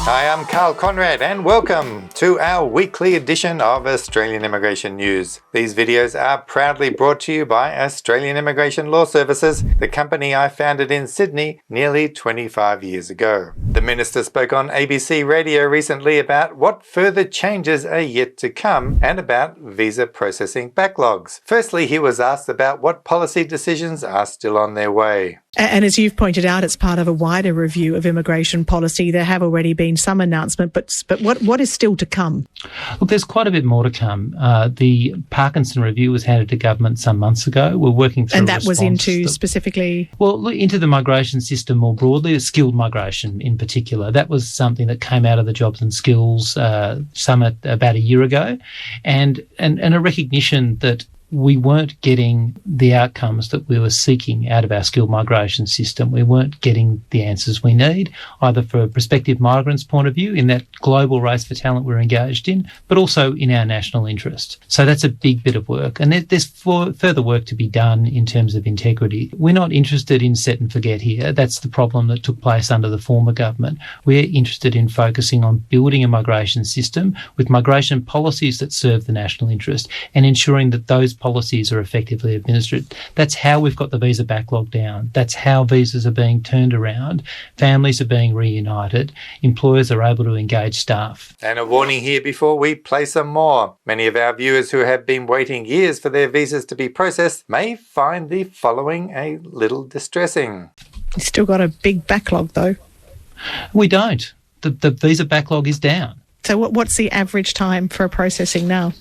Hi, I'm Karl Konrad and welcome to our weekly edition of Australian Immigration News. These videos are proudly brought to you by Australian Immigration Law Services, the company I founded in Sydney nearly 25 years ago. The Minister spoke on ABC radio recently about what further changes are yet to come and about visa processing backlogs. Firstly, he was asked about what policy decisions are still on their way. And as you've pointed out, it's part of a wider review of immigration policy. There have already been some announcement, but what is still to come? Look, there's quite a bit more to come. The Parkinson review was handed to government some months ago. We're working through and that was into specifically? Well, look, into the migration system more broadly, skilled migration in particular. That was something that came out of the Jobs and Skills Summit about a year ago, and a recognition that we weren't getting the outcomes that we were seeking out of our skilled migration system. We weren't getting the answers we need, either for a prospective migrants' point of view, in that global race for talent we're engaged in, but also in our national interest. So that's a big bit of work. And there's further work to be done in terms of integrity. We're not interested in set and forget here. That's the problem that took place under the former government. We're interested in focusing on building a migration system with migration policies that serve the national interest and ensuring that those policies are effectively administered. That's how we've got the visa backlog down. That's how visas are being turned around. Families are being reunited. Employers are able to engage staff. And a warning here before we play some more. Many of our viewers who have been waiting years for their visas to be processed may find the following a little distressing. You've still got a big backlog though. We don't. The visa backlog is down. So what's the average time for processing now?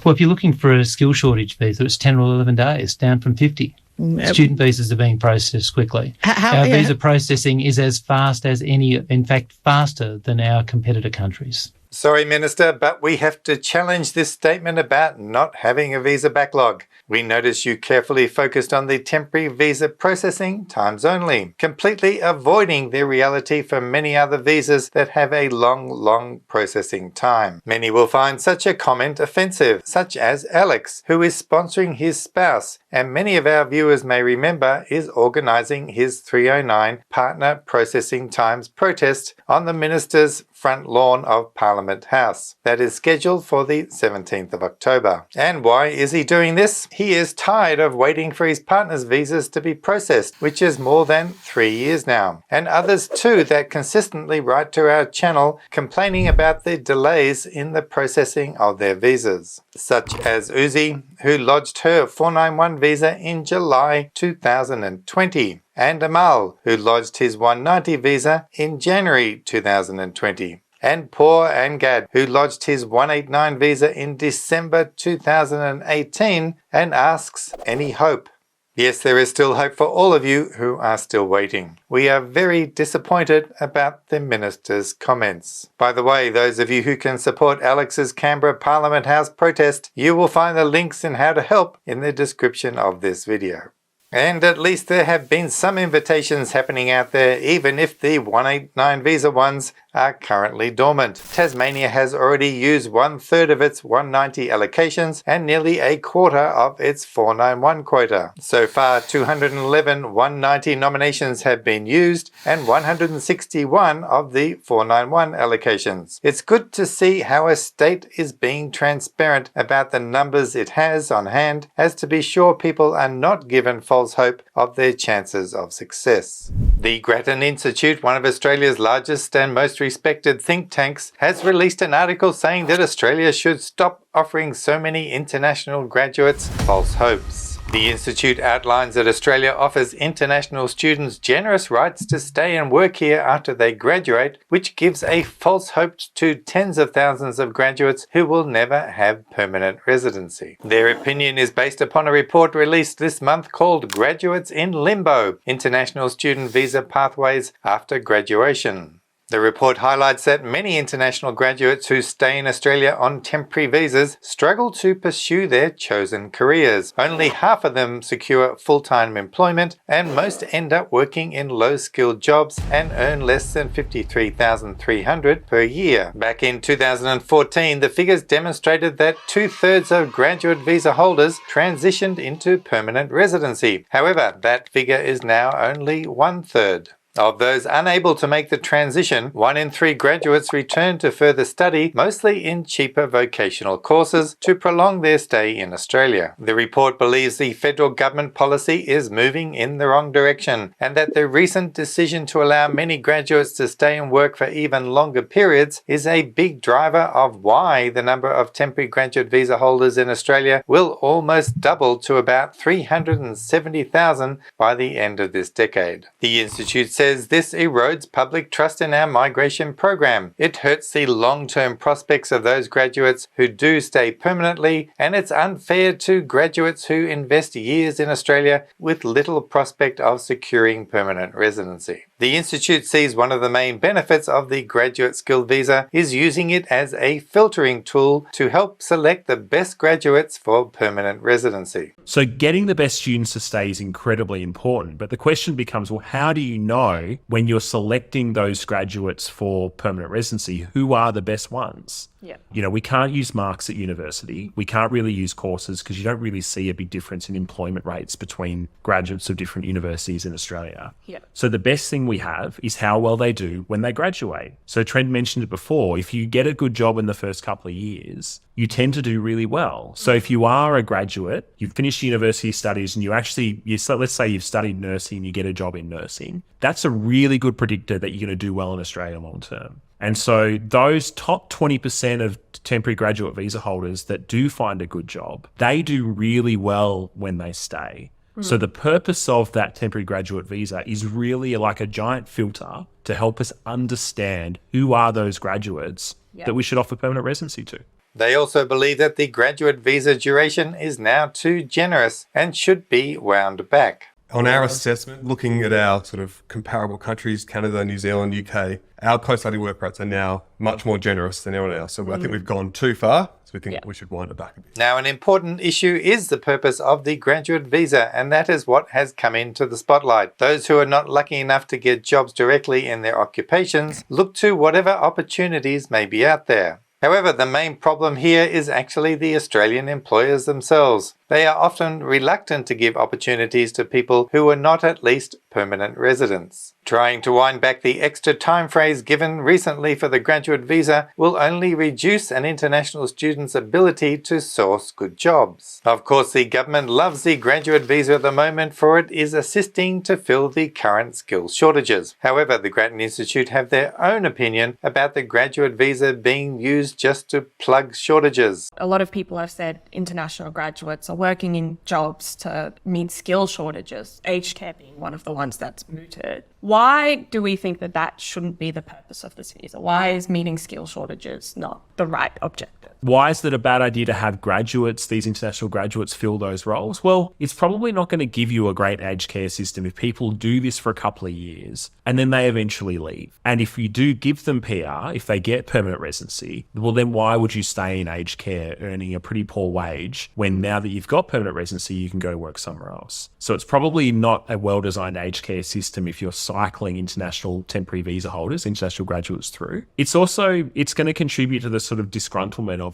Well, if you're looking for a skill shortage visa, it's 10 or 11 days, down from 50. Student visas are being processed quickly. Our visa processing is as fast as any, in fact, faster than our competitor countries. Sorry, Minister, but we have to challenge this statement about not having a visa backlog. We notice you carefully focused on the temporary visa processing times only, completely avoiding the reality for many other visas that have a long processing time. Many will find such a comment offensive, such as Alex, who is sponsoring his spouse, and many of our viewers may remember is organising his 309 partner processing times protest on the Minister's front lawn of Parliament House. That is scheduled for the 17th of October. And why is he doing this? He is tired of waiting for his partner's visas to be processed, which is more than 3 years now. And others too that consistently write to our channel complaining about the delays in the processing of their visas. Such as Uzi, who lodged her 491 visa in July 2020. And Amal, who lodged his 190 visa in January 2020. And poor Angad, who lodged his 189 visa in December 2018 and asks any hope. Yes, there is still hope for all of you who are still waiting. We are very disappointed about the Minister's comments. By the way, those of you who can support Alex's Canberra Parliament House protest, you will find the links and how to help in the description of this video. And at least there have been some invitations happening out there, even if the 189 visa ones are currently dormant. Tasmania has already used 1/3 of its 190 allocations and nearly a quarter of its 491 quota. So far, 211 190 nominations have been used and 161 of the 491 allocations. It's good to see how a state is being transparent about the numbers it has on hand, as to be sure people are not given false hope of their chances of success. The Grattan Institute, one of Australia's largest and most respected think tanks, has released an article saying that Australia should stop offering so many international graduates false hopes. The Institute outlines that Australia offers international students generous rights to stay and work here after they graduate, which gives a false hope to tens of thousands of graduates who will never have permanent residency. Their opinion is based upon a report released this month called Graduates in Limbo: International Student Visa Pathways After Graduation. The report highlights that many international graduates who stay in Australia on temporary visas struggle to pursue their chosen careers. Only half of them secure full-time employment, and most end up working in low-skilled jobs and earn less than $53,300 per year. Back in 2014, the figures demonstrated that 2/3 of graduate visa holders transitioned into permanent residency. However, that figure is now only 1/3. Of those unable to make the transition, 1 in 3 graduates return to further study, mostly in cheaper vocational courses, to prolong their stay in Australia. The report believes the federal government policy is moving in the wrong direction, and that the recent decision to allow many graduates to stay and work for even longer periods is a big driver of why the number of temporary graduate visa holders in Australia will almost double to about 370,000 by the end of this decade. The Institute says this erodes public trust in our migration program. It hurts the long-term prospects of those graduates who do stay permanently, and it's unfair to graduates who invest years in Australia with little prospect of securing permanent residency. The Institute sees one of the main benefits of the graduate skilled visa is using it as a filtering tool to help select the best graduates for permanent residency. So getting the best students to stay is incredibly important, but the question becomes, well, how do you know when you're selecting those graduates for permanent residency, who are the best ones? Yeah. You know, we can't use marks at university. We can't really use courses because you don't really see a big difference in employment rates between graduates of different universities in Australia. Yeah. So the best thing we have is how well they do when they graduate. So Trent mentioned it before. If you get a good job in the first couple of years, you tend to do really well. So if you are a graduate, you've finished university studies and let's say you've studied nursing and you get a job in nursing, that's a really good predictor that you're going to do well in Australia long term. And so those top 20% of temporary graduate visa holders that do find a good job, they do really well when they stay. So the purpose of that temporary graduate visa is really like a giant filter to help us understand who are those graduates that we should offer permanent residency to. They also believe that the graduate visa duration is now too generous and should be wound back. On our assessment, looking at our sort of comparable countries, Canada, New Zealand, UK, our post-study work rates are now much more generous than anyone else. So I think we've gone too far, so we think we should wind it back a bit. Now, an important issue is the purpose of the graduate visa, and that is what has come into the spotlight. Those who are not lucky enough to get jobs directly in their occupations look to whatever opportunities may be out there. However, the main problem here is actually the Australian employers themselves. They are often reluctant to give opportunities to people who are not at least permanent residents. Trying to wind back the extra time phrase given recently for the graduate visa will only reduce an international student's ability to source good jobs. Of course, the government loves the graduate visa at the moment, for it is assisting to fill the current skills shortages. However, the Grattan Institute have their own opinion about the graduate visa being used just to plug shortages. A lot of people have said international graduates are working in jobs to meet skill shortages, aged care being one of the ones that's mooted. Why do we think that that shouldn't be the purpose of this visa? Why is meeting skill shortages not the right objective? Why is it a bad idea to have graduates, these international graduates, fill those roles? Well, it's probably not going to give you a great aged care system if people do this for a couple of years and then they eventually leave. And if you do give them PR, if they get permanent residency, well, then why would you stay in aged care earning a pretty poor wage when now that you've got permanent residency, you can go work somewhere else? So it's probably not a well-designed aged care system if you're cycling international temporary visa holders, international graduates through. It's going to contribute to the sort of disgruntlement of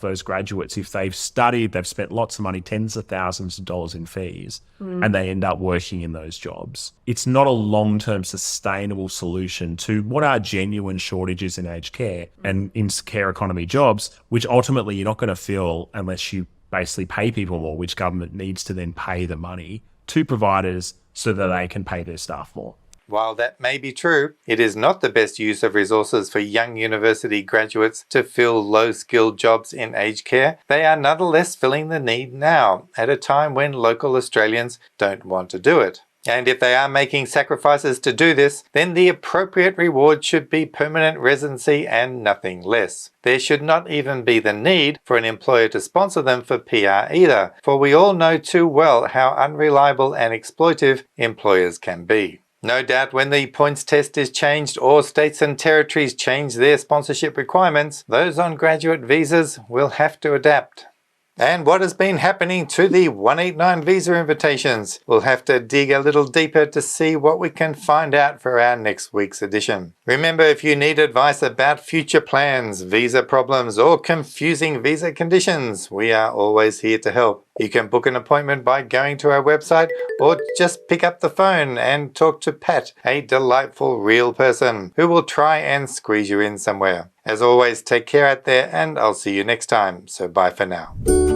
those graduates if they've studied, they've spent lots of money, tens of thousands of dollars in fees, and they end up working in those jobs. It's not a long-term sustainable solution to what are genuine shortages in aged care and in care economy jobs, which ultimately you're not going to fill unless you basically pay people more, which government needs to then pay the money to providers so that they can pay their staff more. While that may be true, it is not the best use of resources for young university graduates to fill low-skilled jobs in aged care. They are nonetheless filling the need now, at a time when local Australians don't want to do it. And if they are making sacrifices to do this, then the appropriate reward should be permanent residency and nothing less. There should not even be the need for an employer to sponsor them for PR either, for we all know too well how unreliable and exploitive employers can be. No doubt when the points test is changed or states and territories change their sponsorship requirements, those on graduate visas will have to adapt. And what has been happening to the 189 visa invitations? We'll have to dig a little deeper to see what we can find out for our next week's edition. Remember, if you need advice about future plans, visa problems, or confusing visa conditions, we are always here to help. You can book an appointment by going to our website or just pick up the phone and talk to Pat, a delightful real person who will try and squeeze you in somewhere. As always, take care out there and I'll see you next time. So bye for now.